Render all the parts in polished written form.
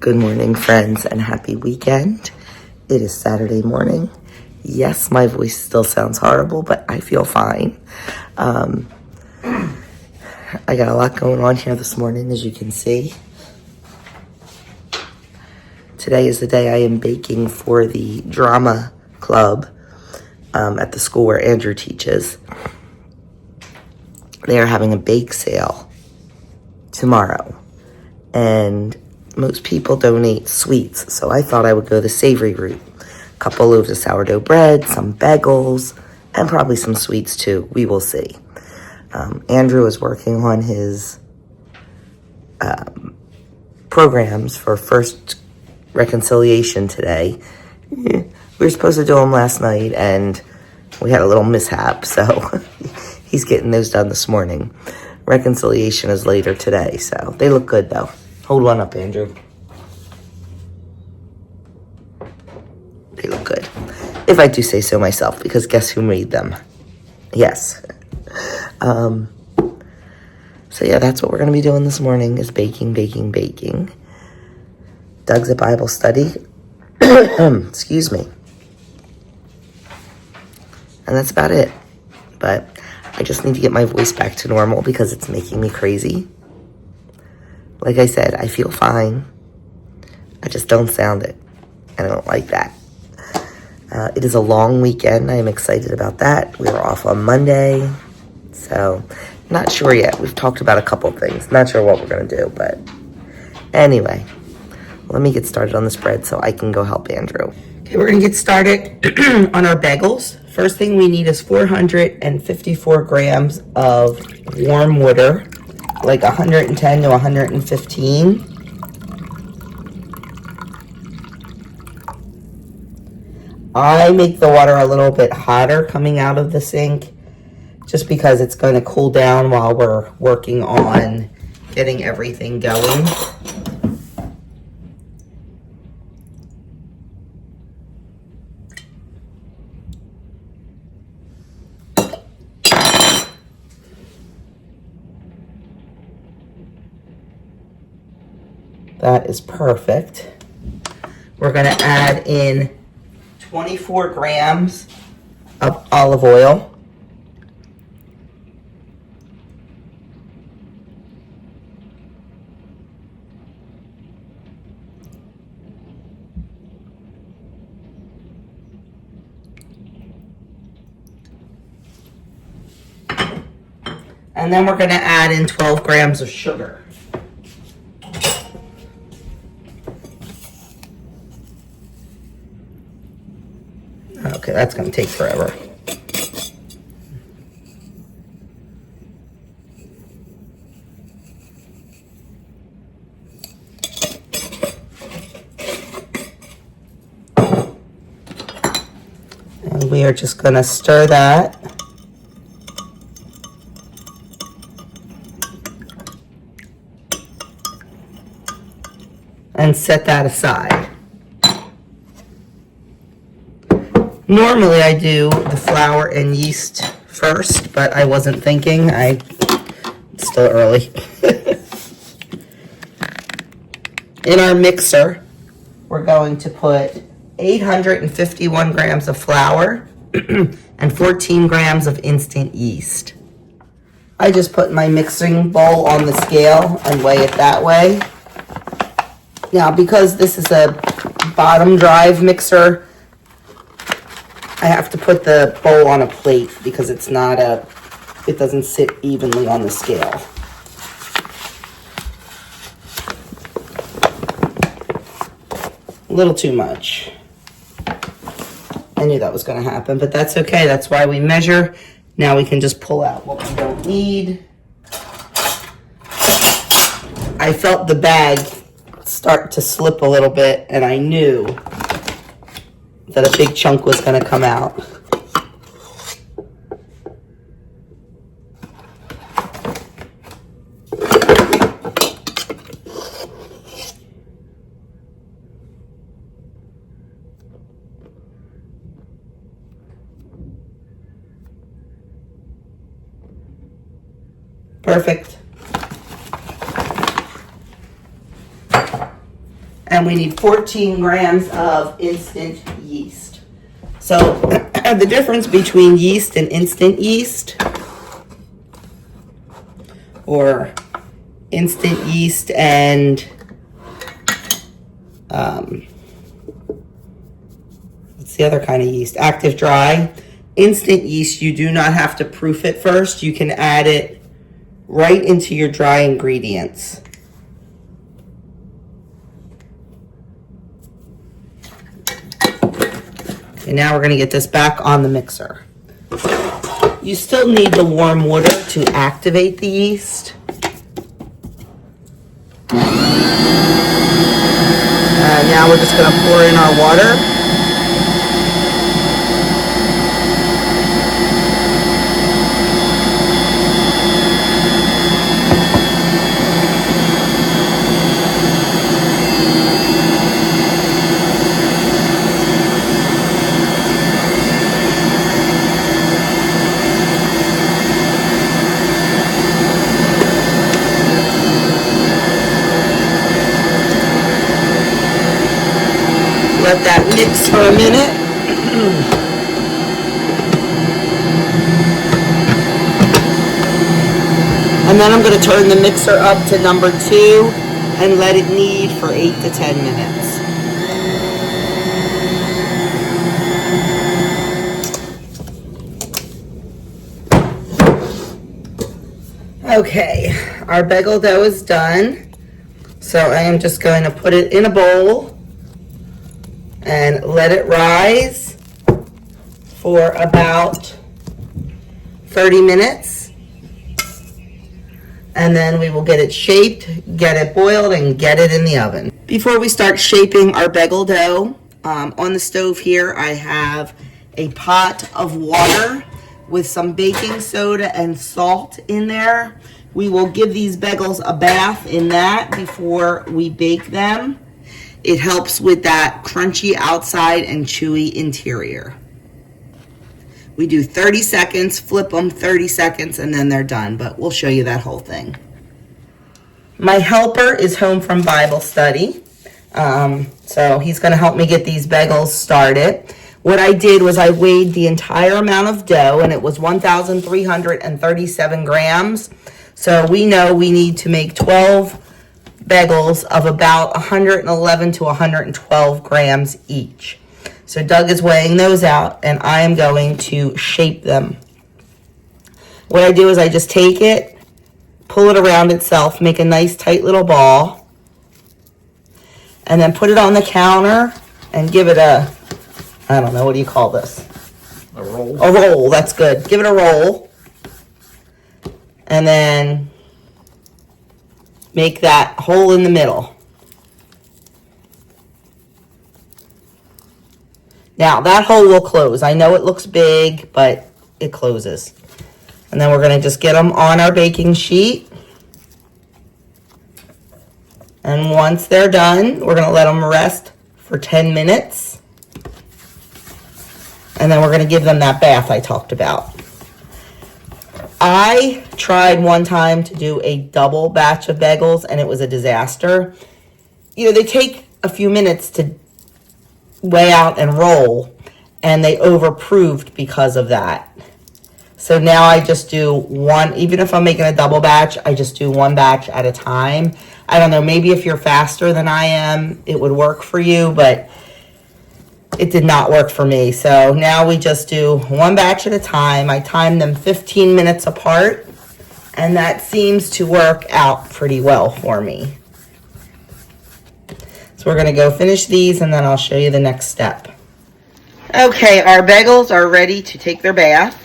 Good morning, friends, and happy weekend. It is Saturday morning. Yes, my voice still sounds horrible, but I feel fine. I got a lot going on here this morning, as you can see. Today is the day I am baking for the drama club at the school where Andrew teaches. They are having a bake sale tomorrow, and most people donate sweets, so I thought I would go the savory route. A couple loaves of sourdough bread, some bagels, and probably some sweets too. We will see. Andrew is working on his programs for first reconciliation today. We were supposed to do them last night, and we had a little mishap, so he's getting those done this morning. Reconciliation is later today, so they look good though. Hold one up, Andrew. They look good. If I do say so myself, because guess who made them? Yes. So yeah, that's what we're going to be doing this morning is baking. Doug's at Bible study. Excuse me. And that's about it. But I just need to get my voice back to normal because it's making me crazy. Like I said, I feel fine. I just don't sound it. And I don't like that. It is a long weekend. I am excited about that. We are off on Monday. So, not sure yet. We've talked about a couple things. Not sure what we're going to do. But anyway, let me get started on this bread so I can go help Andrew. Okay, we're going to get started on our bagels. First thing we need is 454 grams of warm water. Like 110 to 115. I make the water a little bit hotter coming out of the sink just because it's going to cool down while we're working on getting everything going. That is perfect. We're going to add in 24 grams of olive oil. And then we're going to add in 12 grams of sugar. Okay, that's going to take forever. And we are just going to stir that. And set that aside. Normally I do the flour and yeast first, but I wasn't thinking. It's still early. In our mixer, we're going to put 851 grams of flour and 14 grams of instant yeast. I just put my mixing bowl on the scale and weigh it that way. Now, because this is a bottom drive mixer, I have to put the bowl on a plate because it doesn't sit evenly on the scale. A little too much. I knew that was going to happen, but that's okay. That's why we measure. Now we can just pull out what we don't need. I felt the bag start to slip a little bit, and I knew that a big chunk was going to come out. Perfect. And we need 14 grams of instant yeast. So the difference between yeast and instant yeast, or instant yeast and what's the other kind of yeast? Active dry. Instant yeast, you do not have to proof it first. You can add it right into your dry ingredients. And now we're going to get this back on the mixer. You still need the warm water to activate the yeast. And now we're just going to pour in our water. Let that mix for a minute. And then I'm going to turn the mixer up to number 2 and let it knead for 8 to 10 minutes. Okay, our bagel dough is done. So I am just going to put it in a bowl and let it rise for about 30 minutes. And then we will get it shaped, get it boiled, and get it in the oven. Before we start shaping our bagel dough, on the stove here I have a pot of water with some baking soda and salt in there. We will give these bagels a bath in that before we bake them. It helps with that crunchy outside and chewy interior. We do 30 seconds, flip them 30 seconds, and then they're done, but we'll show you that whole thing. My helper is home from Bible study, so he's going to help me get these bagels started. What I did was I weighed the entire amount of dough, and it was 1,337 grams. So we know we need to make 12 bagels of about 111 to 112 grams each. So Doug is weighing those out, and I am going to shape them. What I do is I just take it, pull it around itself, make a nice tight little ball, and then put it on the counter and give it a, I don't know, what do you call this? A roll. A roll, that's good. Give it a roll. And then make that hole in the middle. Now that hole will close. I know it looks big, but it closes. And then we're going to just get them on our baking sheet. And once they're done, we're going to let them rest for 10 minutes. And then we're going to give them that bath I talked about. I tried one time to do a double batch of bagels, and it was a disaster. You know, they take a few minutes to weigh out and roll, and they overproved because of that. So now I just do one, even if I'm making a double batch, I just do one batch at a time. I don't know, maybe if you're faster than I am, it would work for you, but it did not work for me. So now we just do one batch at a time. I time them 15 minutes apart, and that seems to work out pretty well for me. So we're going to go finish these, and then I'll show you the next step. Okay, our bagels are ready to take their bath.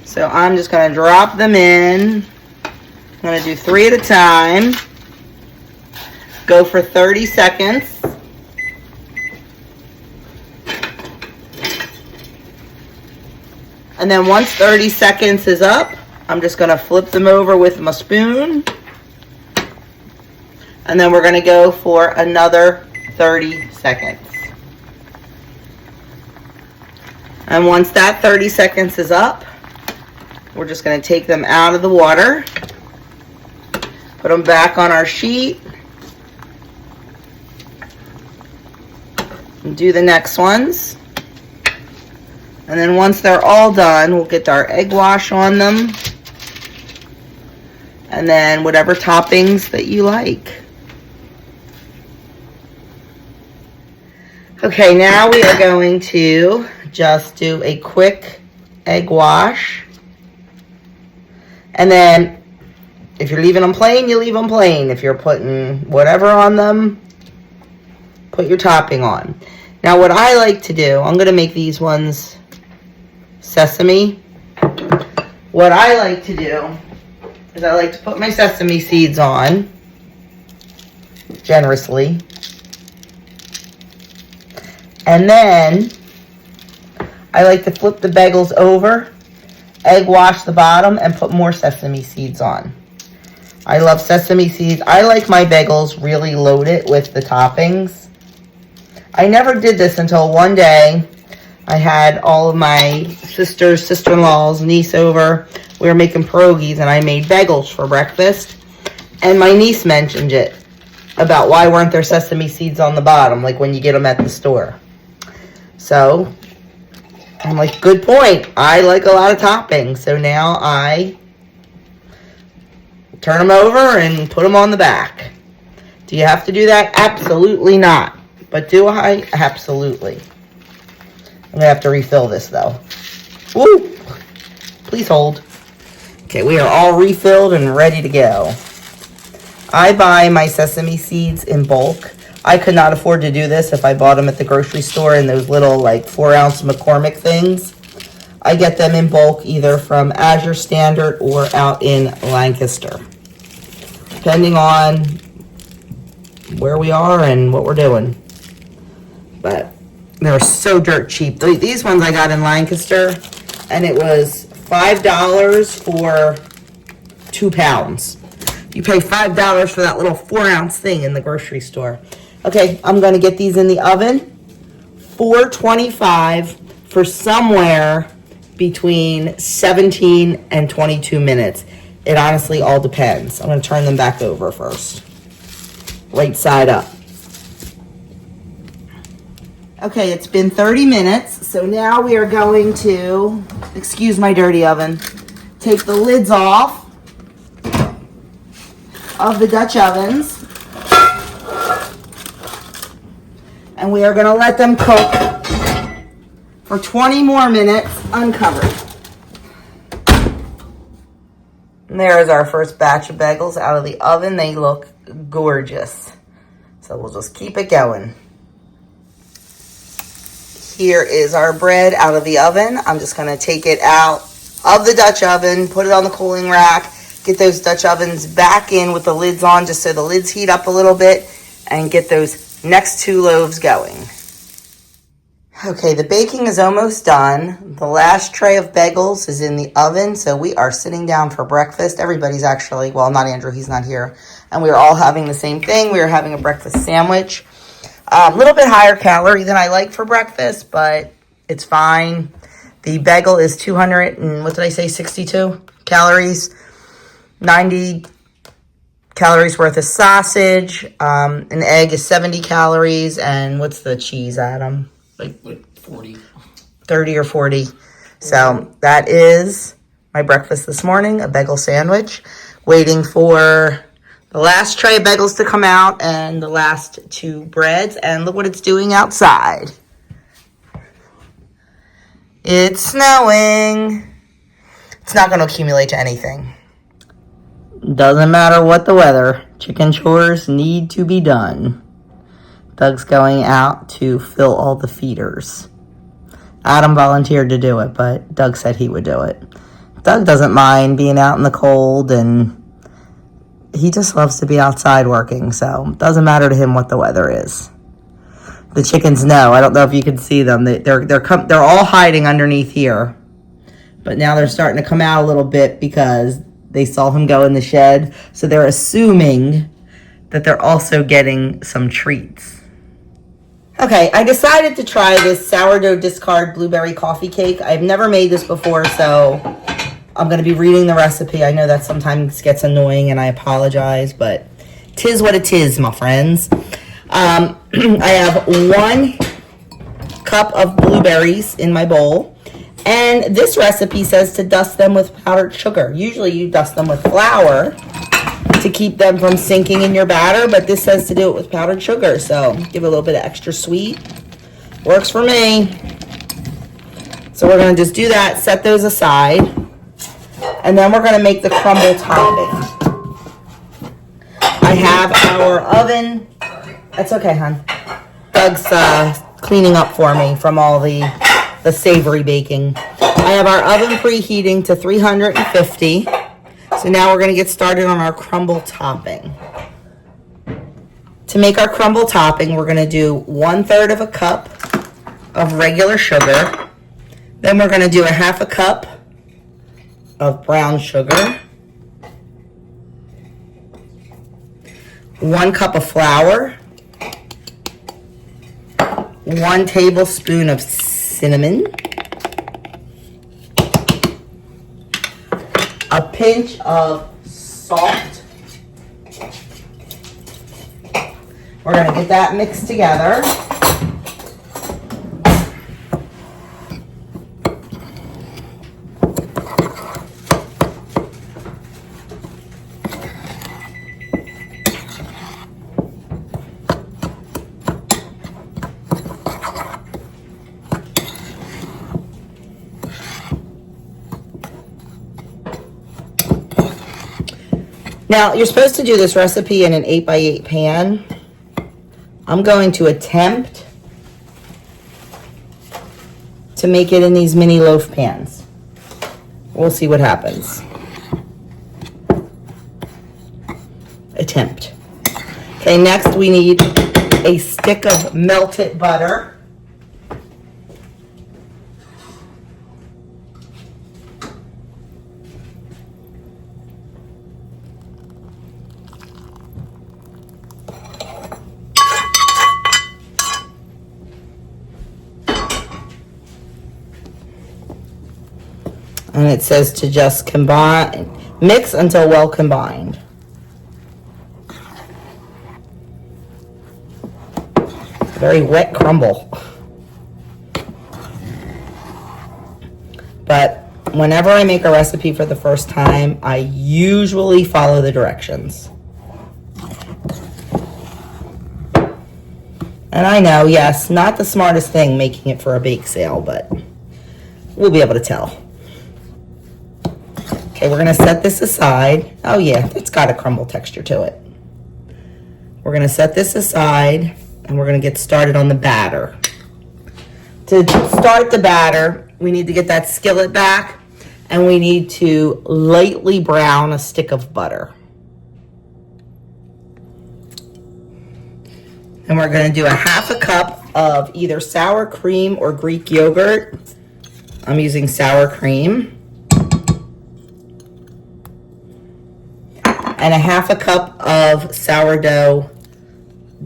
So I'm just going to drop them in. I'm going to do 3 at a time. Go for 30 seconds. And then once 30 seconds is up, I'm just going to flip them over with my spoon. And then we're going to go for another 30 seconds. And once that 30 seconds is up, we're just going to take them out of the water, put them back on our sheet, do the next ones. And then once they're all done, we'll get our egg wash on them. And then whatever toppings that you like. Okay, now we are going to just do a quick egg wash. And then if you're leaving them plain, you leave them plain. If you're putting whatever on them, put your topping on. Now what I like to do, I'm going to make these ones sesame. What I like to do is I like to put my sesame seeds on generously. And then I like to flip the bagels over, egg wash the bottom, and put more sesame seeds on. I love sesame seeds. I like my bagels really loaded with the toppings. I never did this until one day. I had all of my sisters, sister-in-law's, niece over. We were making pierogies, and I made bagels for breakfast. And my niece mentioned it about why weren't there sesame seeds on the bottom, like when you get them at the store. So I'm like, good point. I like a lot of toppings. So now I turn them over and put them on the back. Do you have to do that? Absolutely not. But do I? Absolutely. I'm going to have to refill this though. Woo! Please hold. Okay, we are all refilled and ready to go. I buy my sesame seeds in bulk. I could not afford to do this if I bought them at the grocery store in those little like 4-ounce McCormick things. I get them in bulk either from Azure Standard or out in Lancaster, depending on where we are and what we're doing. But they're so dirt cheap. These ones I got in Lancaster, and it was $5 for 2 pounds. You pay $5 for that little 4-ounce thing in the grocery store. Okay, I'm going to get these in the oven, 425 for somewhere between 17 and 22 minutes. It honestly all depends. I'm going to turn them back over first. Right side up. Okay, it's been 30 minutes, so now we are going to, excuse my dirty oven, take the lids off of the Dutch ovens. And we are going to let them cook for 20 more minutes uncovered. And there is our first batch of bagels out of the oven. They look gorgeous. So we'll just keep it going. Here is our bread out of the oven. I'm just going to take it out of the Dutch oven, put it on the cooling rack, get those Dutch ovens back in with the lids on just so the lids heat up a little bit, and get those next 2 loaves going. Okay, the baking is almost done. The last tray of bagels is in the oven, so we are sitting down for breakfast. Everybody's actually, well, not Andrew, he's not here. And we are all having the same thing. We are having a breakfast sandwich. A little bit higher calorie than I like for breakfast, but it's fine. The bagel is 200 and, what did I say, 62 calories. 90 calories worth of sausage. An egg is 70 calories. And what's the cheese, Adam? Like 40. 30 or 40. So that is my breakfast this morning, a bagel sandwich. Waiting for the last tray of bagels to come out and the last 2 breads. And look what it's doing outside. It's snowing. It's not going to accumulate to anything. Doesn't matter what the weather. Chicken chores need to be done. Doug's going out to fill all the feeders. Adam volunteered to do it, but Doug said he would do it. Doug doesn't mind being out in the cold, and he just loves to be outside working, so it doesn't matter to him what the weather is. The chickens know. I don't know if you can see them. They're all hiding underneath here, but now they're starting to come out a little bit because they saw him go in the shed, so they're assuming that they're also getting some treats. Okay, I decided to try this sourdough discard blueberry coffee cake. I've never made this before, so I'm going to be reading the recipe. I know that sometimes gets annoying, and I apologize, but 'tis what it is, my friends. I have 1 cup of blueberries in my bowl. And this recipe says to dust them with powdered sugar. Usually you dust them with flour to keep them from sinking in your batter, but this says to do it with powdered sugar. So give it a little bit of extra sweet. Works for me. So we're going to just do that, set those aside, and then we're going to make the crumble topping. I have our oven. That's okay, hon. Doug's cleaning up for me from all the savory baking. I have our oven preheating to 350. So now we're going to get started on our crumble topping. To make our crumble topping, we're going to do 1/3 of a cup of regular sugar. Then we're going to do a 1/2 cup of brown sugar. 1 cup of flour. 1 tablespoon of cinnamon. A pinch of salt. We're going to get that mixed together. Now, you're supposed to do this recipe in an 8x8 pan. I'm going to attempt to make it in these mini loaf pans. We'll see what happens. Attempt. Okay, next we need a stick of melted butter. And it says to just combine, mix until well combined. Very wet crumble. But whenever I make a recipe for the first time, I usually follow the directions. And I know, yes, not the smartest thing making it for a bake sale, but we'll be able to tell. Okay, we're going to set this aside. Oh yeah, it's got a crumble texture to it. We're going to set this aside and we're going to get started on the batter. To start the batter, we need to get that skillet back and we need to lightly brown a stick of butter. And we're going to do a 1/2 cup of either sour cream or Greek yogurt. I'm using sour cream. And a 1/2 cup of sourdough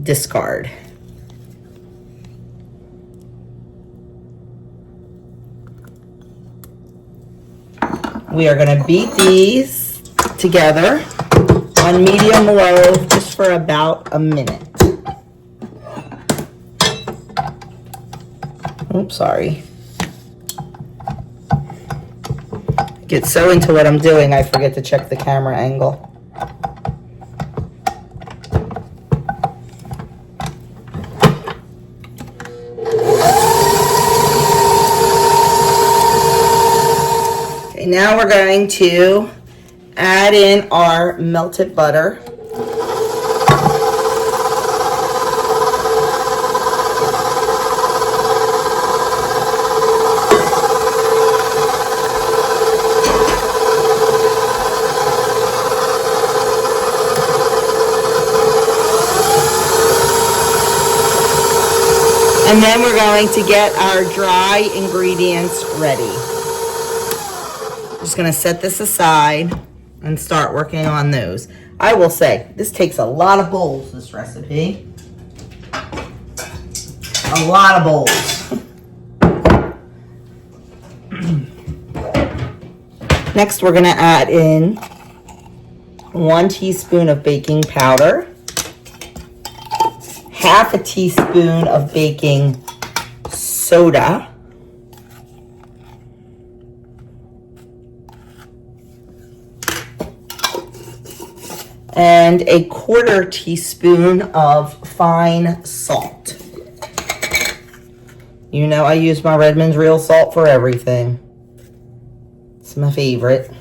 discard. We are going to beat these together on medium low just for about a minute. Oops, sorry. I get so into what I'm doing, I forget to check the camera angle. Okay, now we're going to add in our melted butter. And then we're going to get our dry ingredients ready. Just going to set this aside and start working on those. I will say, this takes a lot of bowls, this recipe. A lot of bowls. Next, we're going to add in 1 teaspoon of baking powder. 1/2 teaspoon of baking soda. And a 1/4 teaspoon of fine salt. You know I use my Redmond's real salt for everything. It's my favorite.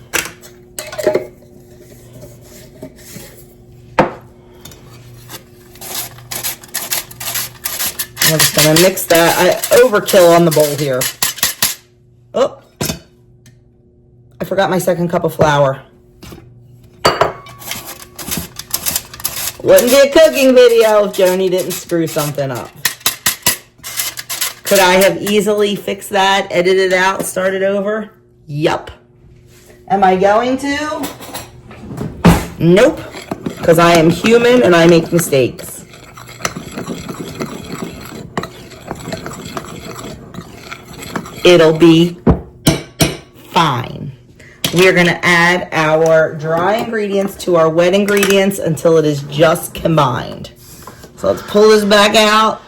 I'm just gonna mix that. I overkill on the bowl here. Oh, I forgot my 2nd cup of flour. Wouldn't be a cooking video if Joni didn't screw something up. Could I have easily fixed that, edited it out, started over? Yup. Am I going to? Nope. Because I am human and I make mistakes. It'll be fine. We're going to add our dry ingredients to our wet ingredients until it is just combined. So let's pull this back out.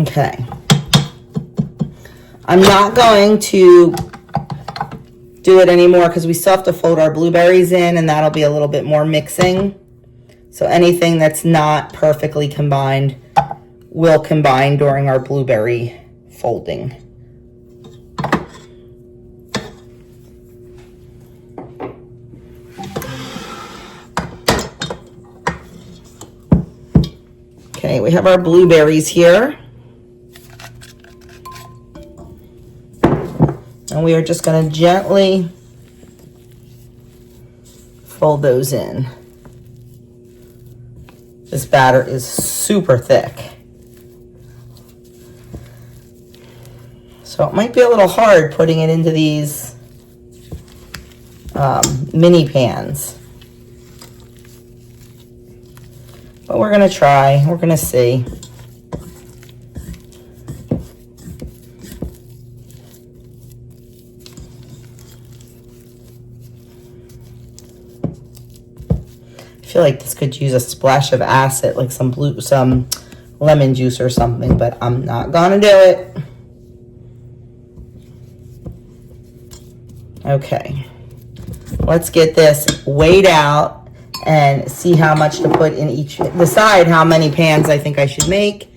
Okay. I'm not going to do it anymore because we still have to fold our blueberries in, and that'll be a little bit more mixing. So anything that's not perfectly combined will combine during our blueberry folding. Okay, we have our blueberries here. And we are just going to gently fold those in. This batter is super thick. So it might be a little hard putting it into these mini pans. But we're going to try. We're going to see. I feel like this could use a splash of acid, like some lemon juice or something, but I'm not gonna do it. Okay, let's get this weighed out and see how much to put in each, decide how many pans I think I should make,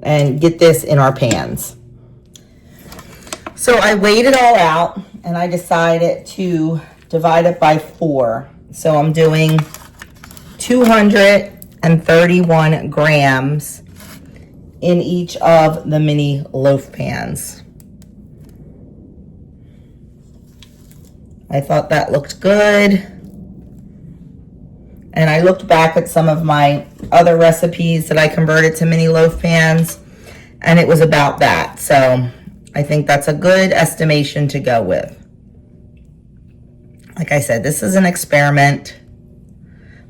and get this in our pans. So I weighed it all out, and I decided to divide it by 4. So I'm doing 231 grams in each of the mini loaf pans. I thought that looked good. And I looked back at some of my other recipes that I converted to mini loaf pans, and it was about that. So I think that's a good estimation to go with. Like I said, this is an experiment.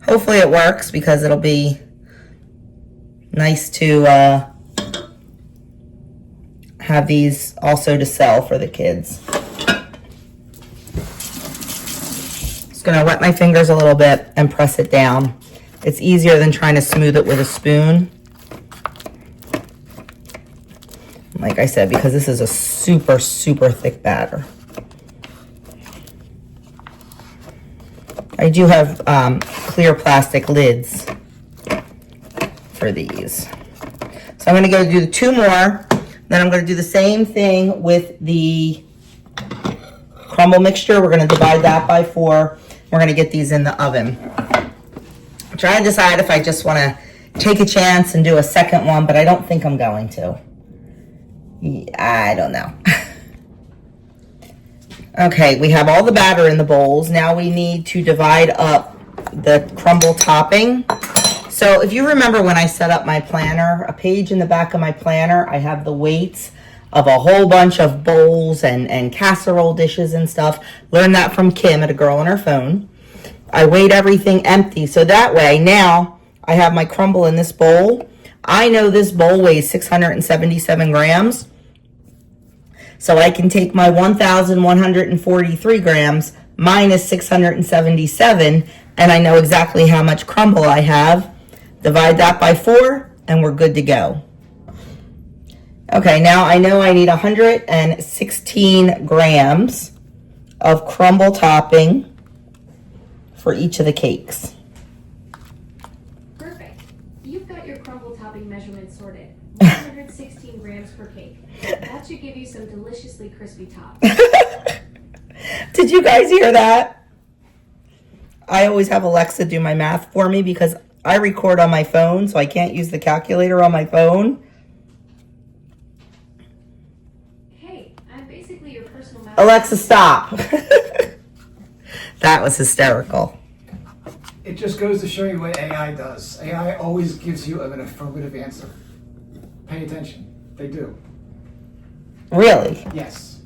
Hopefully it works, because it'll be nice to have these also to sell for the kids. Just gonna wet my fingers a little bit and press it down. It's easier than trying to smooth it with a spoon. Like I said, because this is a super, super thick batter. I do have clear plastic lids for these. So I'm going to go do 2 more. Then I'm going to do the same thing with the crumble mixture. We're going to divide that by 4. We're going to get these in the oven. I'm trying to decide if I just want to take a chance and do a second one, but I don't think I'm going to. I don't know. Okay, we have all the batter in the bowls. Now we need to divide up the crumble topping. So if you remember when I set up my planner, a page in the back of my planner, I have the weights of a whole bunch of bowls and casserole dishes and stuff. Learned that from Kim at A Girl on Her Phone. I weighed everything empty. So that way, now I have my crumble in this bowl. I know this bowl weighs 677 grams. So I can take my 1,143 grams minus 677, and I know exactly how much crumble I have. Divide that by 4, and we're good to go. Okay, now I know I need 116 grams of crumble topping for each of the cakes. Perfect. You've got your crumble topping measurements sorted. 116 grams per cake. That should give you some deliciously crispy tops. Did you guys hear that? I always have Alexa do my math for me because I record on my phone, so I can't use the calculator on my phone. Hey, I'm basically your personal math. Alexa, stop. That was hysterical. It just goes to show you what AI does. AI always gives you an affirmative answer. Pay attention. They do. Really? Yes.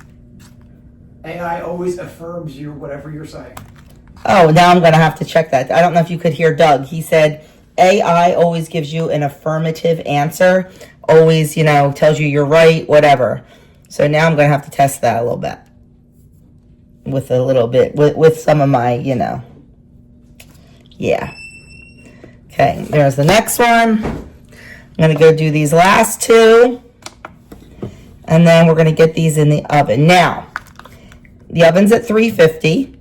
AI always affirms you whatever you're saying. Oh, now I'm going to have to check that. I don't know if you could hear Doug. He said AI always gives you an affirmative answer. Always, tells you you're right, whatever. So now I'm going to have to test that a little bit. With a little bit. With some of my, Yeah. Okay, there's the next one. I'm going to go do these last two. And then we're going to get these in the oven. Now, the oven's at 350.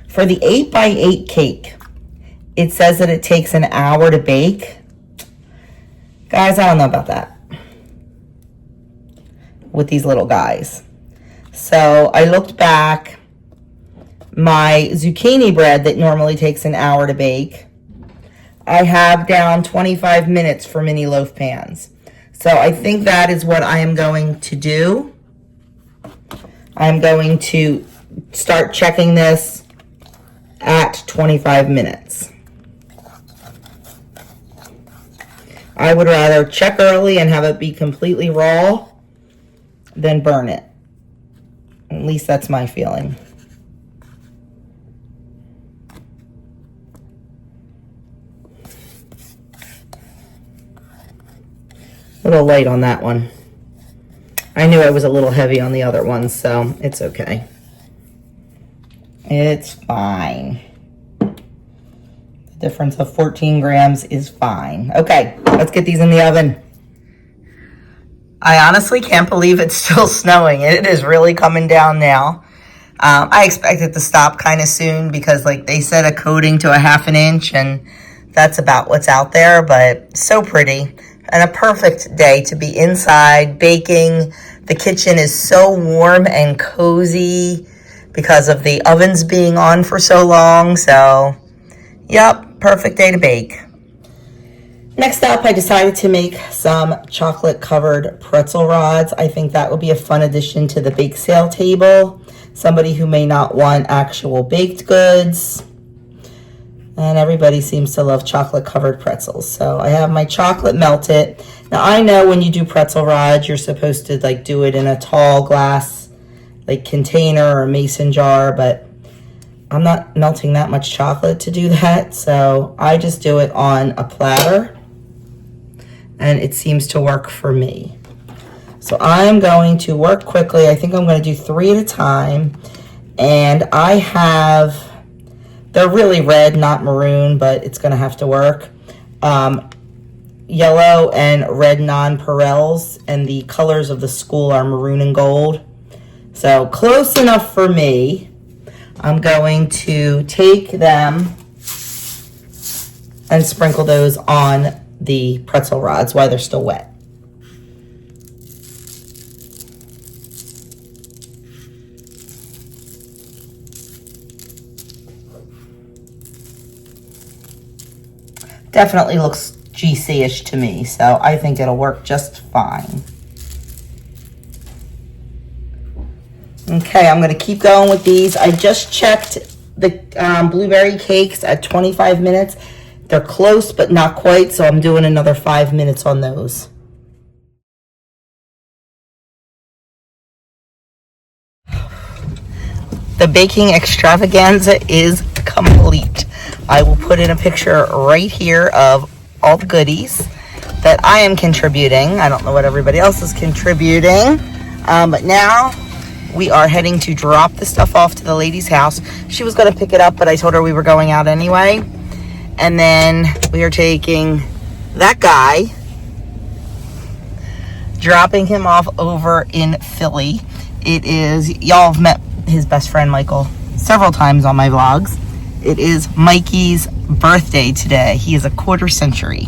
For the 8x8 cake, it says that it takes an hour to bake. Guys, I don't know about that. With these little guys. So I looked back. My zucchini bread that normally takes an hour to bake, I have down 25 minutes for mini loaf pans. So I think that is what I am going to do. I'm going to start checking this at 25 minutes. I would rather check early and have it be completely raw than burn it. At least that's my feeling. A little light on that one. I knew I was a little heavy on the other one, so it's okay. It's fine. The difference of 14 grams is fine. Okay, let's get these in the oven. I honestly can't believe it's still snowing. It is really coming down now. I expect it to stop kind of soon because like they said a coating to a ½ an inch, and that's about what's out there, but so pretty. And a perfect day to be inside baking. The kitchen is so warm and cozy because of the ovens being on for so long. So, yep, perfect day to bake. Next up, I decided to make some chocolate-covered pretzel rods. I think that would be a fun addition to the bake sale table. Somebody who may not want actual baked goods. And everybody seems to love chocolate-covered pretzels. So I have my chocolate melted. Now, I know when you do pretzel rods, you're supposed to like do it in a tall glass like container or mason jar, but I'm not melting that much chocolate to do that, so I just do it on a platter, and it seems to work for me. So I'm going to work quickly. I think I'm going to do 3 at a time, and I have, they're really red, not maroon, but it's going to have to work. Yellow and red nonpareils, and the colors of the school are maroon and gold. So close enough for me. I'm going to take them and sprinkle those on the pretzel rods while they're still wet. Definitely looks GC-ish to me, so I think it'll work just fine. Okay, I'm going to keep going with these. I just checked the blueberry cakes at 25 minutes. They're close, but not quite, so I'm doing another 5 minutes on those. The baking extravaganza is complete. I will put in a picture right here of all the goodies that I am contributing. I don't know what everybody else is contributing. But now we are heading to drop the stuff off to the lady's house. She was going to pick it up, but I told her we were going out anyway. And then we are taking that guy, dropping him off over in Philly. It is, y'all have met his best friend Michael several times on my vlogs. It is Mikey's birthday today. He is a quarter century.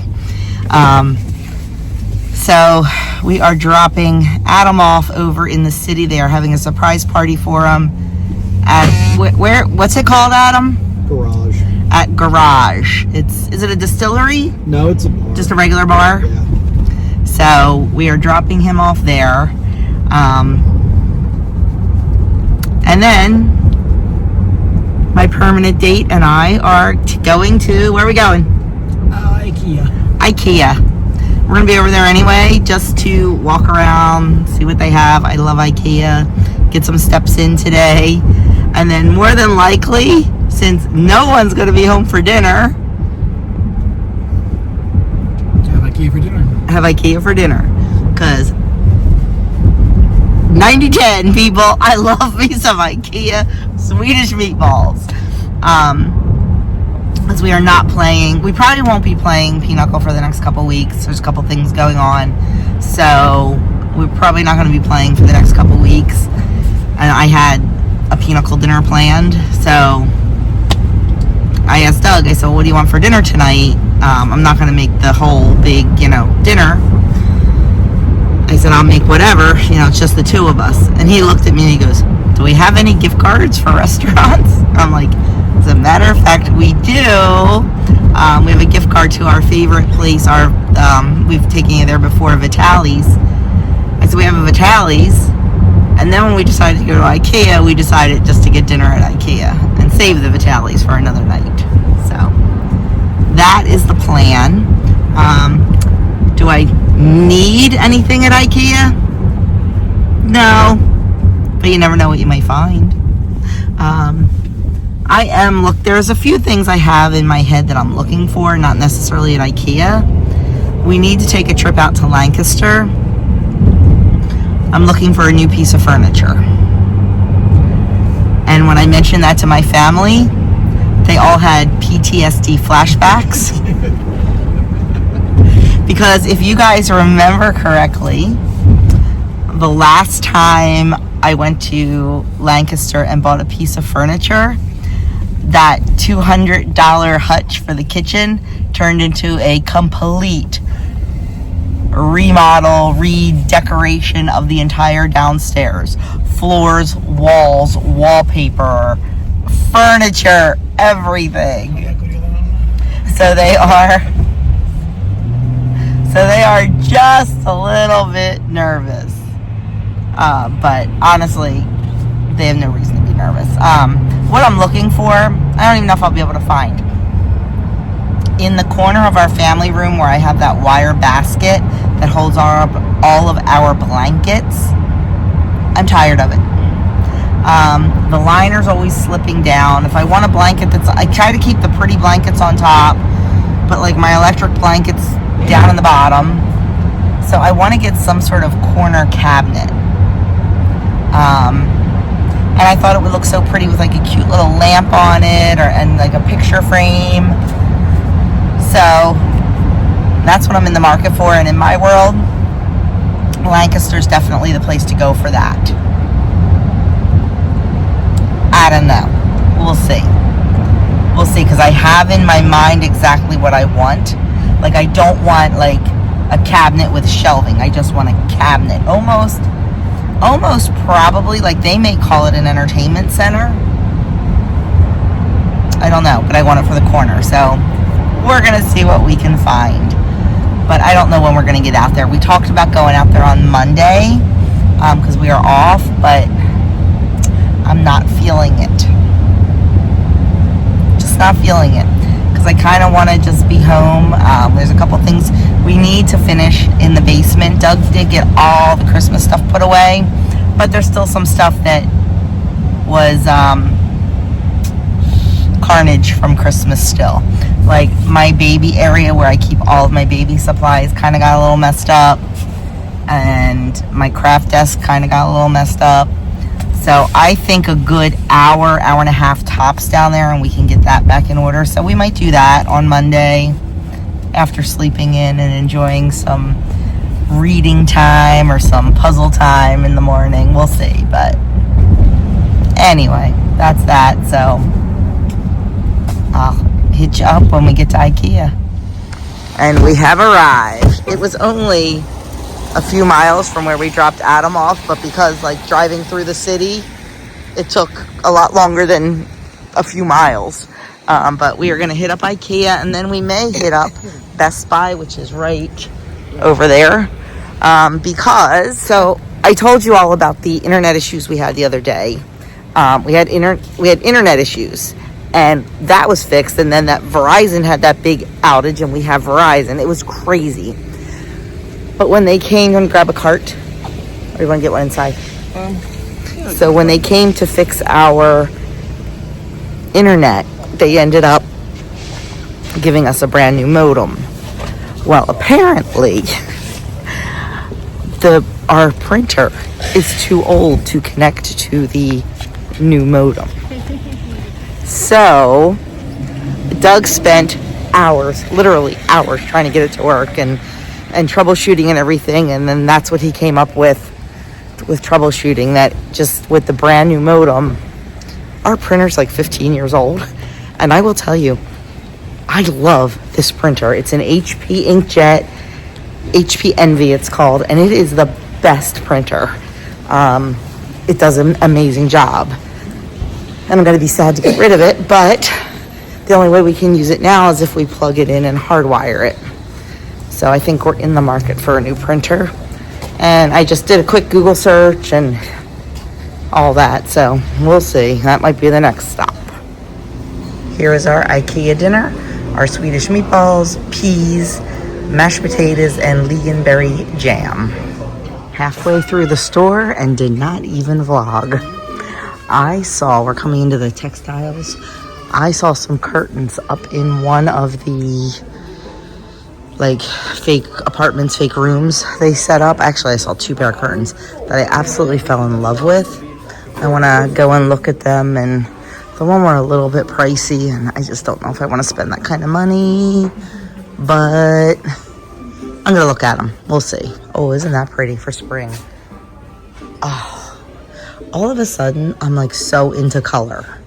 So we are dropping Adam off over in the city. They are having a surprise party for him at where what's it called, Adam? Garage. At Garage. Is it a distillery? No, it's a bar. Just a regular bar? Yeah. So we are dropping him off there. And then my permanent date and I are going to, where are we going? Ikea. Ikea. We're going to be over there anyway, just to walk around, see what they have. I love Ikea. Get some steps in today. And then more than likely, since no one's going to be home for dinner, Have Ikea for dinner. have Ikea for dinner. Because 90-10 people, I love me some Ikea Swedish meatballs. As we are not playing, we probably won't be playing Pinochle for the next couple weeks. There's a couple things going on, so we're probably not going to be playing for the next couple weeks. And I had a Pinochle dinner planned, so I asked Doug, I said, what do you want for dinner tonight? I'm not going to make the whole big, dinner. I said, I'll make whatever, it's just the two of us. And he looked at me and he goes, do we have any gift cards for restaurants? I'm like, as a matter of fact, we do. We have a gift card to our favorite place. We've taken you there before, Vitali's. I said, we have a Vitali's. And then when we decided to go to Ikea, we decided just to get dinner at Ikea and save the Vitali's for another night. So that is the plan. Do I need anything at Ikea? No, but you never know what you might find. There's a few things I have in my head that I'm looking for, not necessarily at Ikea. We need to take a trip out to Lancaster. I'm looking for a new piece of furniture. And when I mentioned that to my family, they all had PTSD flashbacks. Because if you guys remember correctly, the last time I went to Lancaster and bought a piece of furniture, that $200 hutch for the kitchen turned into a complete remodel, redecoration of the entire downstairs. Floors, walls, wallpaper, furniture, everything. So they are just a little bit nervous. But honestly, they have no reason to be nervous. What I'm looking for, I don't even know if I'll be able to find. In the corner of our family room where I have that wire basket that holds all of our blankets, I'm tired of it. The liner's always slipping down. If I want a blanket I try to keep the pretty blankets on top, but like my electric blankets down in the bottom. So I want to get some sort of corner cabinet. And I thought it would look so pretty with like a cute little lamp on it and like a picture frame. So that's what I'm in the market for. And in my world, Lancaster's definitely the place to go for that. I don't know. We'll see. We'll see, because I have in my mind exactly what I want. Like, I don't want like a cabinet with shelving. I just want a cabinet. Almost probably, like they may call it an entertainment center. I don't know, but I want it for the corner. So we're going to see what we can find. But I don't know when we're going to get out there. We talked about going out there on Monday because we are off, but I'm not feeling it. Just not feeling it. Because I kind of want to just be home. There's a couple things we need to finish in the basement. Doug did get all the Christmas stuff put away, but there's still some stuff that was carnage from Christmas still. Like my baby area where I keep all of my baby supplies kind of got a little messed up, and my craft desk kind of got a little messed up. So I think a good hour and a half tops down there, and we can get that back in order. So we might do that on Monday after sleeping in and enjoying some reading time or some puzzle time in the morning. We'll see. But anyway, that's that. So I'll hit you up when we get to Ikea. And we have arrived. It was only a few miles from where we dropped Adam off, but because like driving through the city, it took a lot longer than a few miles. But we are going to hit up Ikea, and then we may hit up Best Buy, which is right over there. Because, so I told you all about the internet issues we had the other day. We had internet issues, and that was fixed. And then that Verizon had that big outage, and we have Verizon. It was crazy. But when they came, you want to grab a cart? Or you want to get one inside? So when they came to fix our internet, they ended up giving us a brand new modem. Well, apparently, our printer is too old to connect to the new modem. So Doug spent hours, literally hours, trying to get it to work and troubleshooting and everything, and then that's what he came up with troubleshooting, that just with the brand new modem, our printer's like 15 years old. And I will tell you, I love this printer. It's an HP inkjet, HP Envy it's called, and it is the best printer. It does an amazing job. And I'm going to be sad to get rid of it, but the only way we can use it now is if we plug it in and hardwire it. So I think we're in the market for a new printer. And I just did a quick Google search and all that, so we'll see. That might be the next stop. Here is our Ikea dinner. Our Swedish meatballs, peas, mashed potatoes, and lingonberry jam. Halfway through the store and did not even vlog. We're coming into the textiles. I saw some curtains up in one of the like fake apartments, fake rooms they set up. Actually, I saw 2 pair of curtains that I absolutely fell in love with. I want to go and look at them, and the one were a little bit pricey, and I just don't know if I want to spend that kind of money, but I'm gonna look at them. We'll see. Oh, isn't that pretty for spring? Oh, all of a sudden I'm like so into color.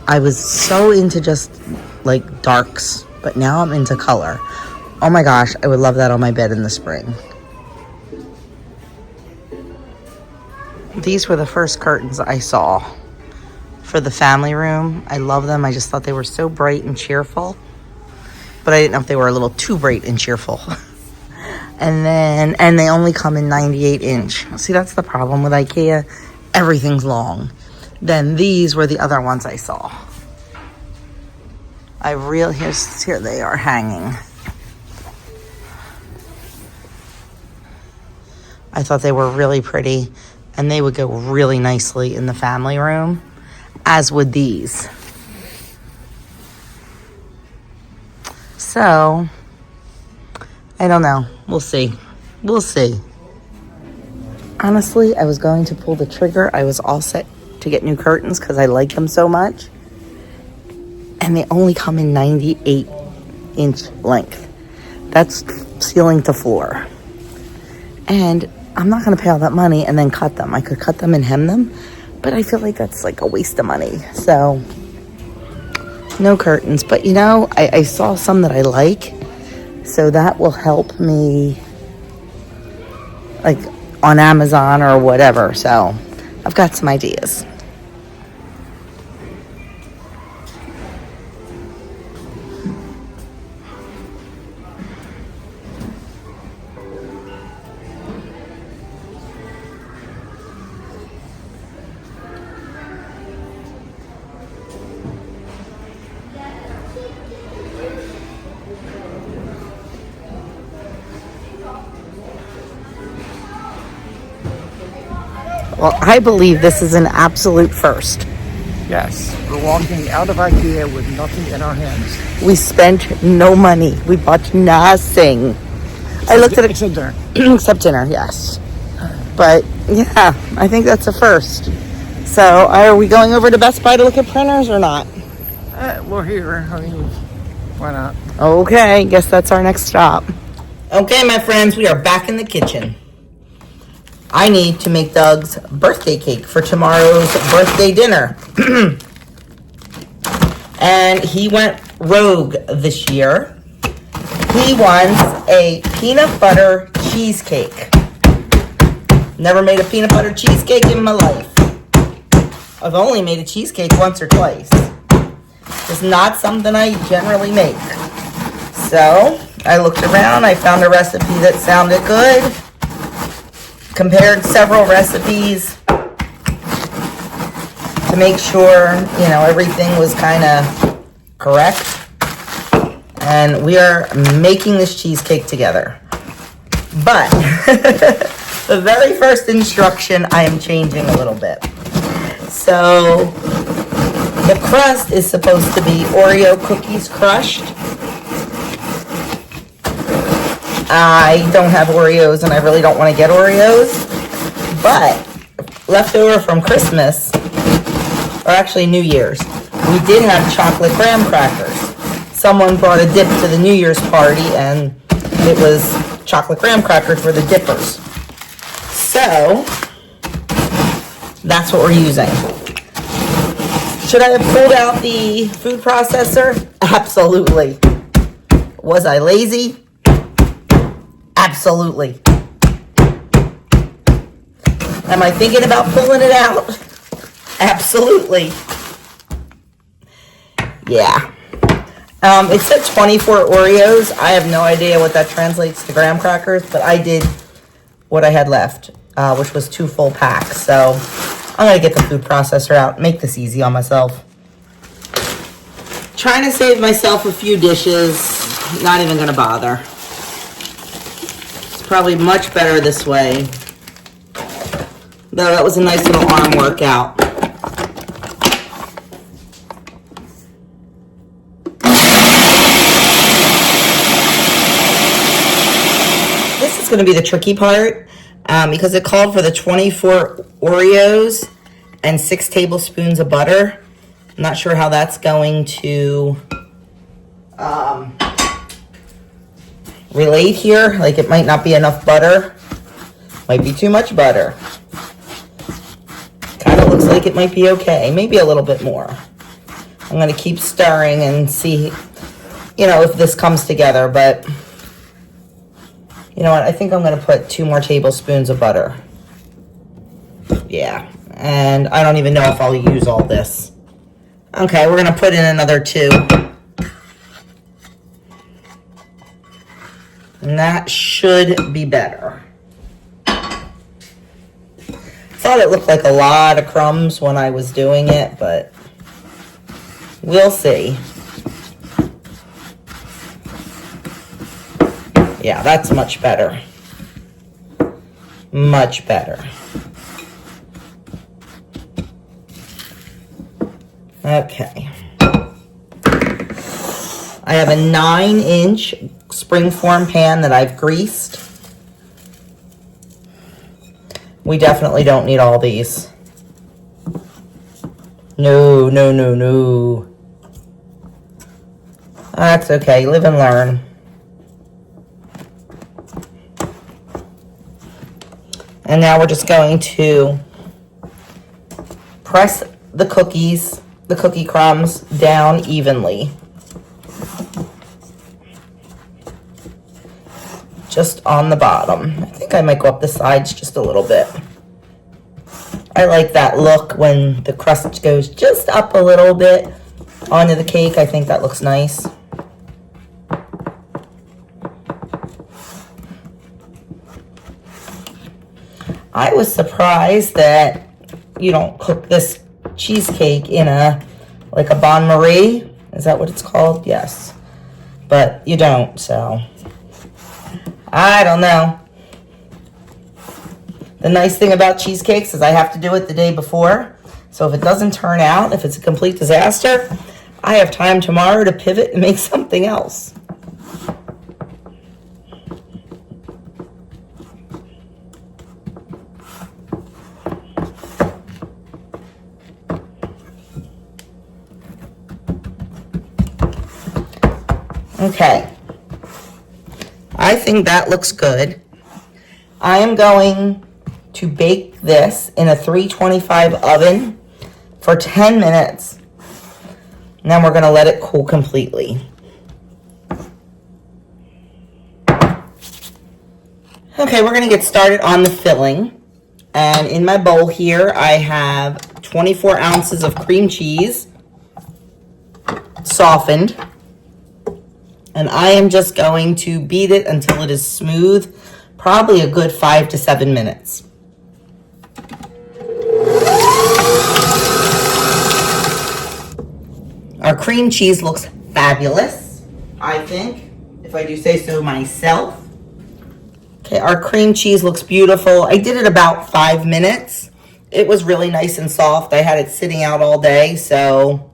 I was so into just like darks, but now I'm into color. Oh my gosh, I would love that on my bed in the spring. These were the first curtains I saw for the family room. I love them. I just thought they were so bright and cheerful, but I didn't know if they were a little too bright and cheerful. And they only come in 98 inch. See, that's the problem with Ikea. Everything's long. Then these were the other ones I saw. Here they are hanging. I thought they were really pretty, and they would go really nicely in the family room, as would these. So, I don't know. We'll see. We'll see. Honestly, I was going to pull the trigger. I was all set to get new curtains because I like them so much. And they only come in 98 inch length. That's ceiling to floor. And I'm not going to pay all that money and then cut them. I could cut them and hem them, but I feel like that's like a waste of money. So, no curtains. But you know, I saw some that I like, so that will help me like on Amazon or whatever. So, I've got some ideas. Well, I believe this is an absolute first. Yes, we're walking out of Ikea with nothing in our hands. We spent no money. We bought nothing. I looked at it. Except dinner. Except dinner, yes. But yeah, I think that's a first. So are we going over to Best Buy to look at printers or not? We're here. I mean, why not? Okay, guess that's our next stop. Okay, my friends, we are back in the kitchen. I need to make Doug's birthday cake for tomorrow's birthday dinner. And he went rogue this year. He wants a peanut butter cheesecake. Never made a peanut butter cheesecake in my life. I've only made a cheesecake once or twice. It's not something I generally make. So I looked around, I found a recipe that sounded good. Compared several recipes to make sure, you know, everything was kind of correct. And we are making this cheesecake together. But the very first instruction I am changing a little bit. So the crust is supposed to be Oreo cookies crushed. I don't have Oreos and I really don't want to get Oreos, but leftover from Christmas, or actually New Year's, we did have chocolate graham crackers. Someone brought a dip to the New Year's party and it was chocolate graham crackers for the dippers. So that's what we're using. Should I have pulled out the food processor? Absolutely. Was I lazy? Absolutely. Am I thinking about pulling it out? Absolutely. Yeah. It said 24 Oreos. I have no idea what that translates to graham crackers, but I did what I had left, which was 2 full packs. So I'm going to get the food processor out, make this easy on myself. Trying to save myself a few dishes. Not even going to bother. Probably much better this way. Though that was a nice little arm workout. This is going to be the tricky part because it called for the 24 Oreos and 6 tablespoons of butter. I'm not sure how that's going to relate here. Like, it might not be enough butter. Might be too much butter. Kind of looks like it might be okay. Maybe a little bit more. I'm going to keep stirring and see, you know, if this comes together. But, you know what? I think I'm going to put 2 more tablespoons of butter. Yeah. And I don't even know if I'll use all this. Okay, we're going to put in another 2. And that should be better. Thought it looked like a lot of crumbs when I was doing it, but we'll see. Yeah, that's much better. Much better. Okay. I have a 9-inch springform pan that I've greased. We definitely don't need all these. No, no, no, no. That's okay. Live and learn. And now we're just going to press the cookies, the cookie crumbs down evenly. Just on the bottom. I think I might go up the sides just a little bit. I like that look when the crust goes just up a little bit onto the cake. I think that looks nice. I was surprised that you don't cook this cheesecake in like a bain marie. Is that what it's called? Yes. But you don't, so I don't know. The nice thing about cheesecakes is I have to do it the day before. So if it doesn't turn out, if it's a complete disaster, I have time tomorrow to pivot and make something else. Okay, I think that looks good. I am going to bake this in a 325 oven for 10 minutes. And then we're gonna let it cool completely. Okay, we're gonna get started on the filling. And in my bowl here, I have 24 ounces of cream cheese, softened. And I am just going to beat it until it is smooth, probably a good 5 to 7 minutes. Our cream cheese looks fabulous, I think, if I do say so myself. Okay, our cream cheese looks beautiful. I did it about 5 minutes. It was really nice and soft. I had it sitting out all day, so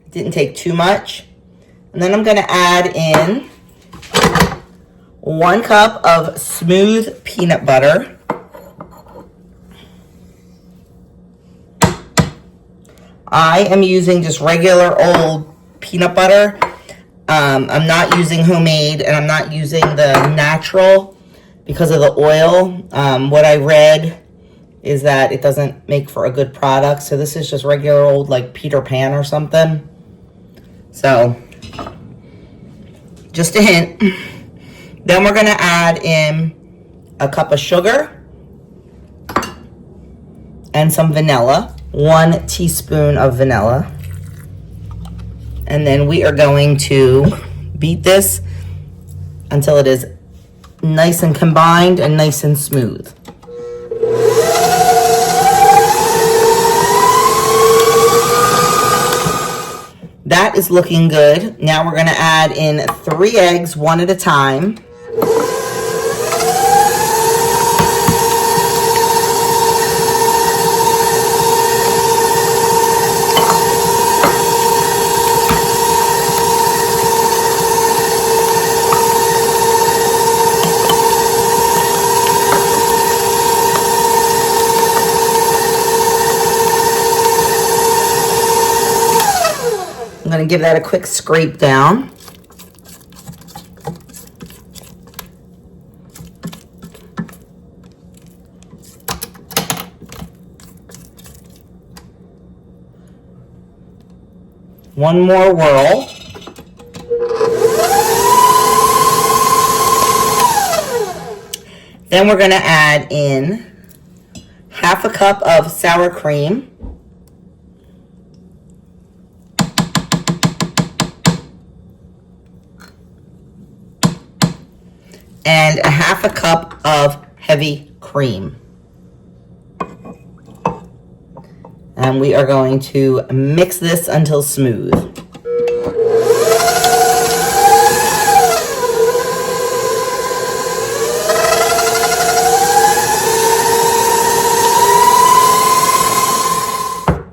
it didn't take too much. And then I'm gonna add in 1 cup of smooth peanut butter. I am using just regular old peanut butter. I'm not using homemade, and I'm not using the natural because of the oil. What I read is that it doesn't make for a good product. So this is just regular old, like Peter Pan or something. So just a hint. Then we're gonna add in a cup of sugar and some vanilla, 1 teaspoon of vanilla. And then we are going to beat this until it is nice and combined and nice and smooth. That is looking good. Now we're gonna add in 3 eggs, 1 at a time. I'm going to give that a quick scrape down. One more whirl. Then we're going to add in half a cup of sour cream. And a half a cup of heavy cream. And we are going to mix this until smooth.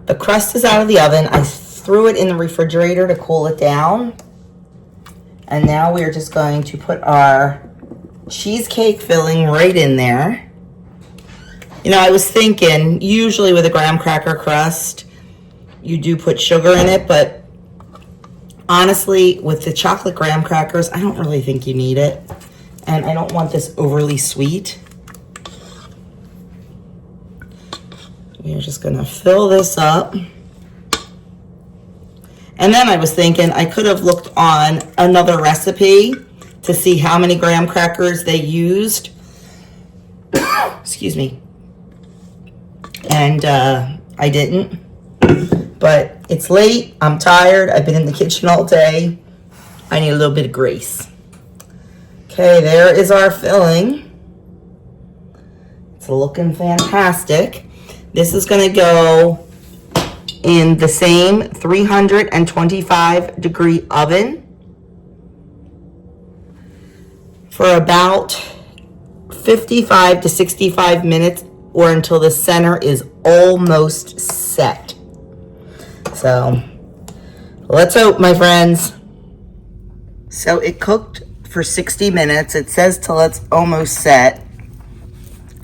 The crust is out of the oven. I threw it in the refrigerator to cool it down. And now we're just going to put our cheesecake filling right in there. You know, I was thinking, usually with a graham cracker crust, you do put sugar in it, but honestly, with the chocolate graham crackers, I don't really think you need it. And I don't want this overly sweet. We're just gonna fill this up. And then I was thinking I could have looked on another recipe to see how many graham crackers they used. Excuse me. And I didn't. But it's late. I'm tired. I've been in the kitchen all day. I need a little bit of grace. Okay, there is our filling. It's looking fantastic. This is going to go in the same 325 degree oven for about 55 to 65 minutes, or until the center is almost set. So let's hope, my friends. So it cooked for 60 minutes. It says till it's almost set.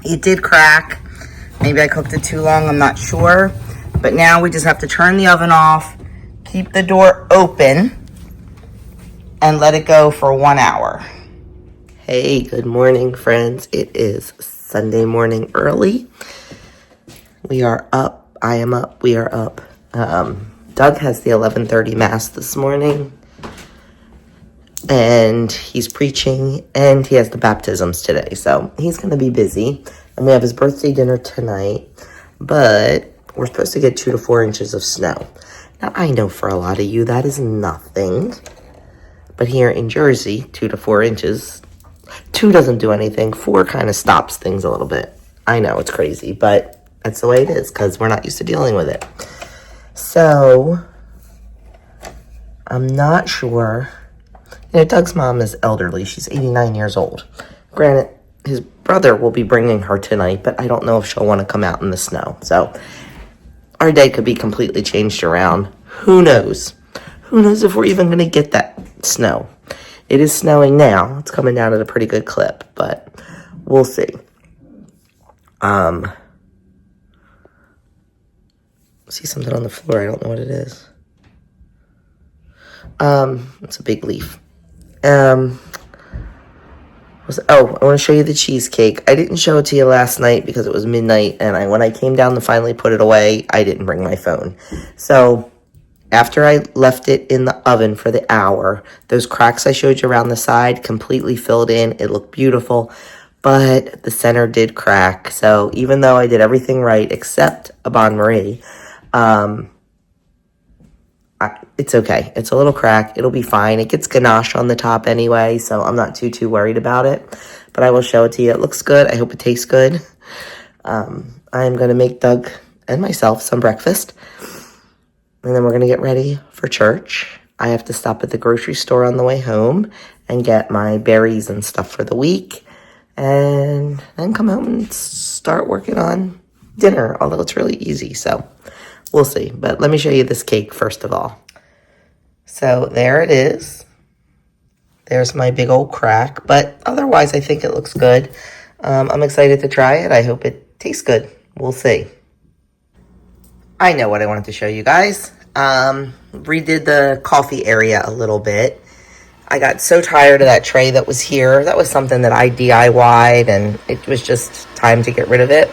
It did crack. Maybe I cooked it too long, I'm not sure. But now we just have to turn the oven off, keep the door open, and let it go for 1 hour. Hey, good morning, friends. It is Sunday morning early. We are up. I am up. We are up. Doug has the 11:30 mass this morning, and he's preaching, and he has the baptisms today, so he's going to be busy. And we have his birthday dinner tonight, but we're supposed to get 2 to 4 inches of snow. Now, I know for a lot of you that is nothing, but here in Jersey, 2 to 4 inches, 2 doesn't do anything. 4 kind of stops things a little bit. I know, it's crazy, but that's the way it is because we're not used to dealing with it. So, I'm not sure. You know, Doug's mom is elderly. She's 89 years old. Granted, his brother will be bringing her tonight, but I don't know if she'll want to come out in the snow. So, our day could be completely changed around. Who knows? Who knows if we're even going to get that snow? It is snowing now. It's coming down at a pretty good clip, but we'll see. See something on the floor. I don't know what it is. It's a big leaf. I want to show you the cheesecake. I didn't show it to you last night because it was midnight, and when I came down to finally put it away, I didn't bring my phone. So after I left it in the oven for the hour, those cracks I showed you around the side completely filled in. It looked beautiful, but the center did crack. So even though I did everything right except a Bon Marie, it's okay. It's a little crack. It'll be fine. It gets ganache on the top anyway, so I'm not too worried about it. But I will show it to you. It looks good. I hope it tastes good. I'm going to make Doug and myself some breakfast. And then we're going to get ready for church. I have to stop at the grocery store on the way home and get my berries and stuff for the week. And then come home and start working on dinner, although it's really easy, so we'll see. But let me show you this cake first of all. So there it is. There's my big old crack, but otherwise I think it looks good. I'm excited to try it. I hope it tastes good. We'll see. I know what I wanted to show you guys. Redid the coffee area a little bit. I got so tired of that tray that was here. That was something that I DIY'd, and it was just time to get rid of it.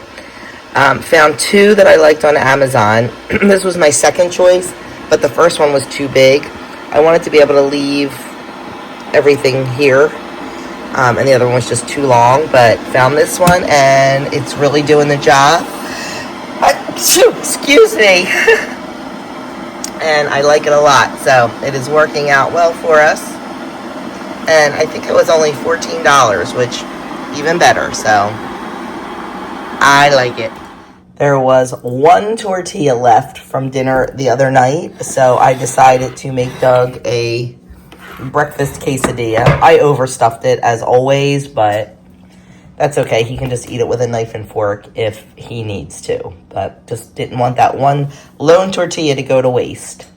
Found 2 that I liked on Amazon. This was my second choice, but the first one was too big. I wanted to be able to leave everything here, and the other one was just too long, but found this one, and it's really doing the job. Excuse me. And I like it a lot, so it is working out well for us. And I think it was only $14, which even better, so I like it. There was 1 tortilla left from dinner the other night, so I decided to make Doug a breakfast quesadilla. I overstuffed it as always, but that's okay. He can just eat it with a knife and fork if he needs to, but just didn't want that one lone tortilla to go to waste.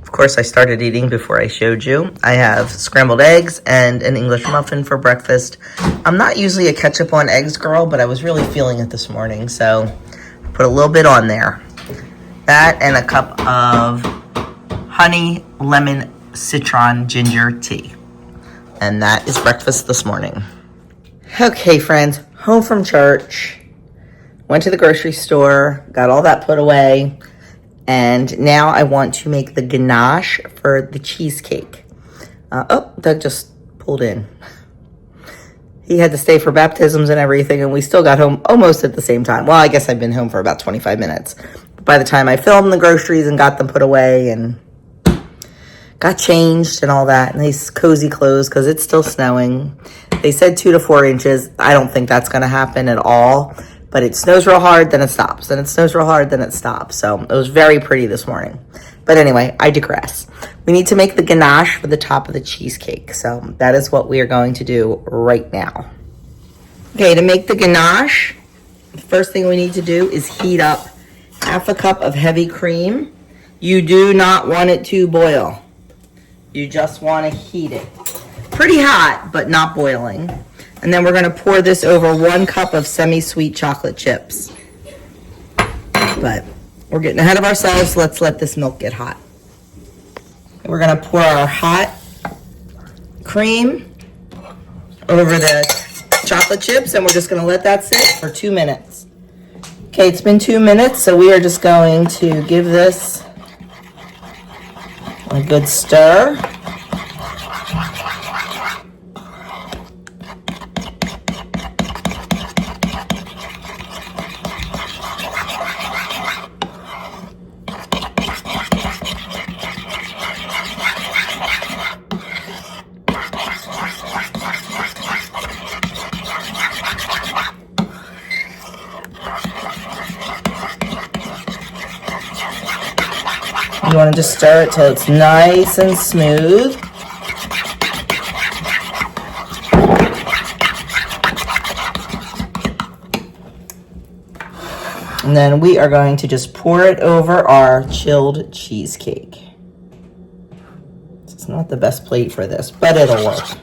Of course, I started eating before I showed you. I have scrambled eggs and an English muffin for breakfast. I'm not usually a ketchup on eggs girl, but I was really feeling it this morning, so I put a little bit on there. That and a cup of honey, lemon, citron, ginger tea. And that is breakfast this morning. Okay, friends, home from church. Went to the grocery store, got all that put away. And now I want to make the ganache for the cheesecake. Doug just pulled in. He had to stay for baptisms and everything, and we still got home almost at the same time. Well, I guess I've been home for about 25 minutes. By the time I filmed the groceries and got them put away and got changed and all that, nice cozy clothes because it's still snowing. They said 2 to 4 inches. I don't think that's going to happen at all. But it snows real hard, then it stops. Then it snows real hard, then it stops. So it was very pretty this morning. But anyway, I digress. We need to make the ganache for the top of the cheesecake. So that is what we are going to do right now. Okay, to make the ganache, the first thing we need to do is heat up half a cup of heavy cream. You do not want it to boil. You just want to heat it. Pretty hot, but not boiling. And then we're going to pour this over 1 cup of semi-sweet chocolate chips. But we're getting ahead of ourselves. Let's let this milk get hot. We're going to pour our hot cream over the chocolate chips, and we're just going to let that sit for 2 minutes. Okay, it's been 2 minutes, so we are just going to give this a good stir. You want to just stir it till it's nice and smooth. And then we are going to just pour it over our chilled cheesecake. It's not the best plate for this, but it'll work.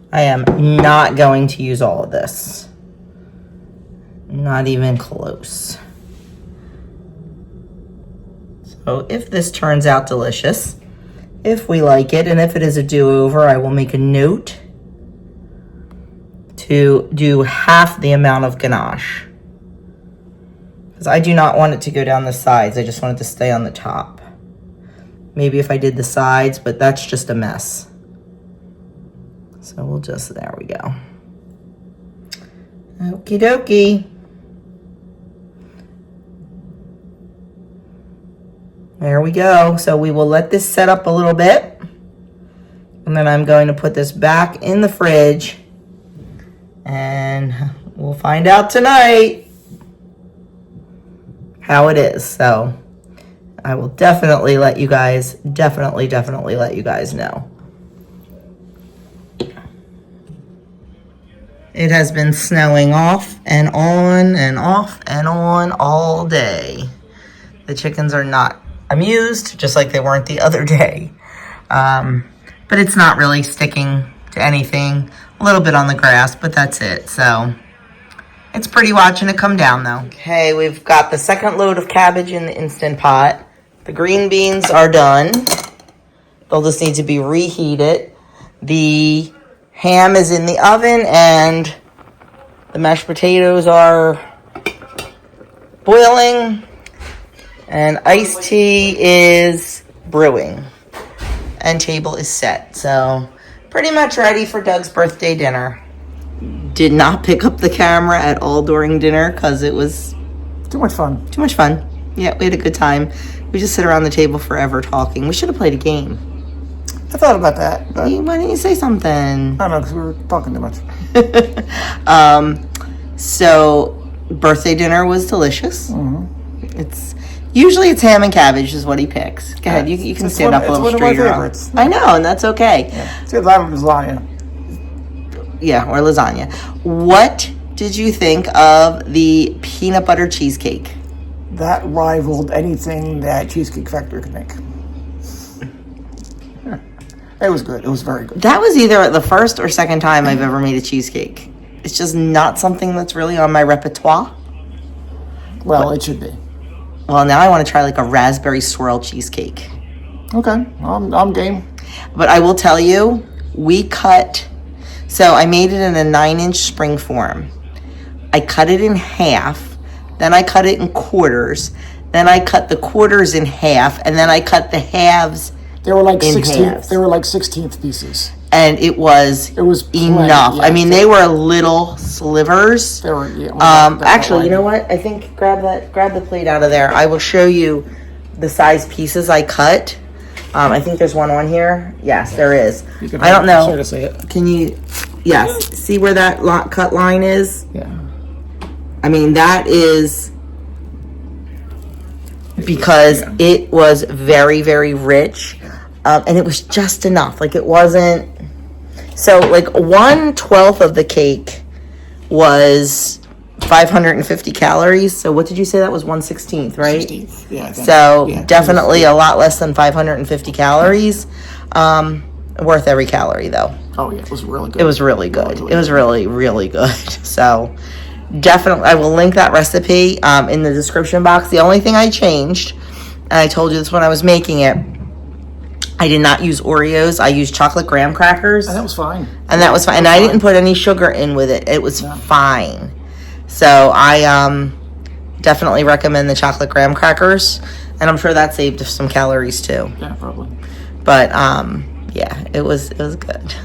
I am not going to use all of this. Not even close. So if this turns out delicious, if we like it, and if it is a do-over, I will make a note to do half the amount of ganache. Because I do not want it to go down the sides. I just want it to stay on the top. Maybe if I did the sides, but that's just a mess. So we'll just, there we go. Okie dokie. There we go. So we will let this set up a little bit. And then I'm going to put this back in the fridge. And we'll find out tonight how it is. So I will definitely let you guys, definitely let you guys know. It has been snowing off and on and off and on all day. The chickens are not amused, just like they weren't the other day. But it's not really sticking to anything. A little bit on the grass, but that's it. So it's pretty watching it come down, though. Okay, we've got the second load of cabbage in the Instant Pot. The green beans are done. They'll just need to be reheated. The ham is in the oven, and the mashed potatoes are boiling, and iced tea is brewing, and table is set. So pretty much ready for Doug's birthday dinner. Did not pick up the camera at all during dinner because it was Too much fun. too much fun. Yeah, we had a good time. We just sit around the table forever talking. We should have played a game. I thought about that, but Why didn't you say something? I don't know, because we were talking too much. So birthday dinner was delicious. Mm-hmm. Usually it's ham and cabbage is what he picks. Go ahead, you can stand up a little straighter. It's one of my favorites. I know, and that's okay. Yeah. It's lasagna. Yeah, or lasagna. What did you think of the peanut butter cheesecake? That rivaled anything that Cheesecake Factory could make. It was good. It was very good. That was either the first or second time I've ever made a cheesecake. It's just not something that's really on my repertoire. Well, it should be. Well, now I want to try like a raspberry swirl cheesecake. Okay, I'm game. But I will tell you, so I made it in a 9-inch spring form. I cut it in half, then I cut it in quarters, then I cut the quarters in half, and then I cut the halves. They were like in 16th. halves. They were like 16th pieces. And it was plenty, enough. yeah. I mean, they were little slivers. They were, Actually, you know what? I think grab the plate out of there. I will show you the size pieces I cut. I think there's one on here. Yes, there is. I don't know. Sort of say it. Can you? Yes. See where that cut line is? Yeah. I mean, that is because it was very, very rich. And it was just enough. Like, it wasn't... So, like, 1/12 of the cake was 550 calories. So, what did you say that was? 1/16, right? 16th. Yeah. So, definitely a lot less than 550 calories. Worth every calorie, though. Oh, yeah. It was really good. It was really good. It was really, really good. So, definitely, I will link that recipe in the description box. The only thing I changed, and I told you this when I was making it, I did not use Oreos. I used chocolate graham crackers. And that was fine. And that was fine. And I didn't put any sugar in with it. It was fine. So I definitely recommend the chocolate graham crackers. And I'm sure that saved some calories too. Yeah, probably. But yeah, it was good.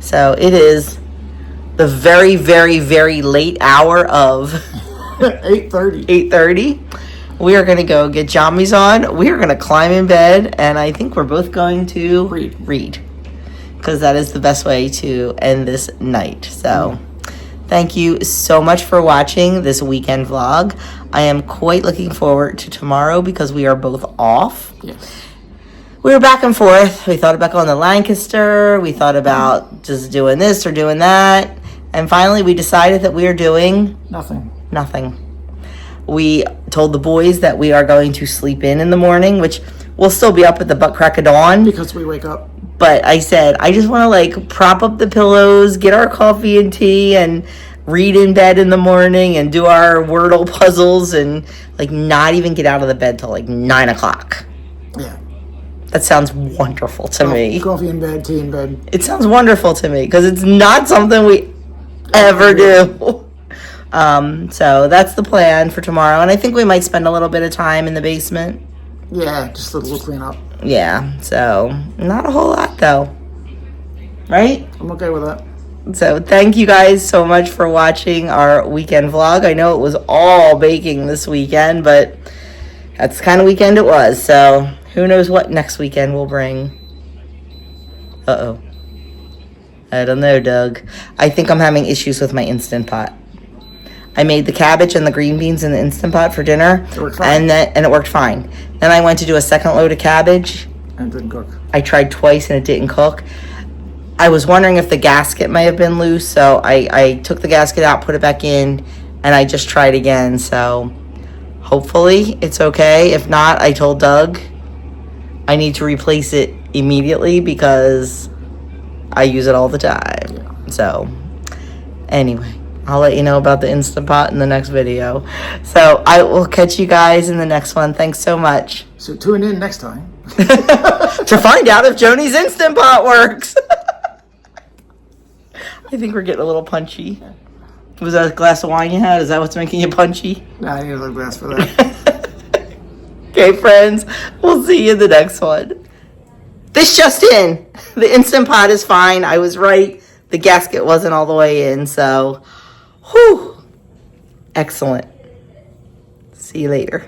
So it is the very, very, very late hour of 8:30. 8:30. We are going to go get jammies on. We are going to climb in bed. And I think we're both going to read. Because that is the best way to end this night. So thank you so much for watching this weekend vlog. I am quite looking forward to tomorrow because we are both off. Yes. We were back and forth. We thought about going to Lancaster. We thought about just doing this or doing that. And finally we decided that we are doing nothing. We told the boys that we are going to sleep in the morning, which we'll still be up at the butt crack of dawn. Because we wake up. But I said, I just want to like prop up the pillows, get our coffee and tea, and read in bed in the morning and do our Wordle puzzles and like not even get out of the bed till like 9 o'clock. Yeah. That sounds wonderful to me. Coffee in bed, tea in bed. It sounds wonderful to me because it's not something we ever do. So that's the plan for tomorrow. And I think we might spend a little bit of time in the basement. Yeah, just a little cleanup. Yeah, so not a whole lot though. Right? I'm okay with that. So thank you guys so much for watching our weekend vlog. I know it was all baking this weekend, but that's the kind of weekend it was. So who knows what next weekend will bring. Uh-oh. I don't know, Doug. I think I'm having issues with my Instant Pot. I made the cabbage and the green beans in the Instant Pot for dinner. It worked fine. And it worked fine. Then I went to do a second load of cabbage. And it didn't cook. I tried twice and it didn't cook. I was wondering if the gasket might have been loose, so I took the gasket out, put it back in, and I just tried again. So hopefully it's okay. If not, I told Doug I need to replace it immediately because I use it all the time. Yeah. So anyway, I'll let you know about the Instant Pot in the next video. So I will catch you guys in the next one. Thanks so much. So tune in next time. To find out if Joni's Instant Pot works. I think we're getting a little punchy. Was that a glass of wine you had? Is that what's making you punchy? Nah, I need another glass for that. Okay, friends. We'll see you in the next one. This just in. The Instant Pot is fine. I was right. The gasket wasn't all the way in, so... Whew. Excellent. See you later.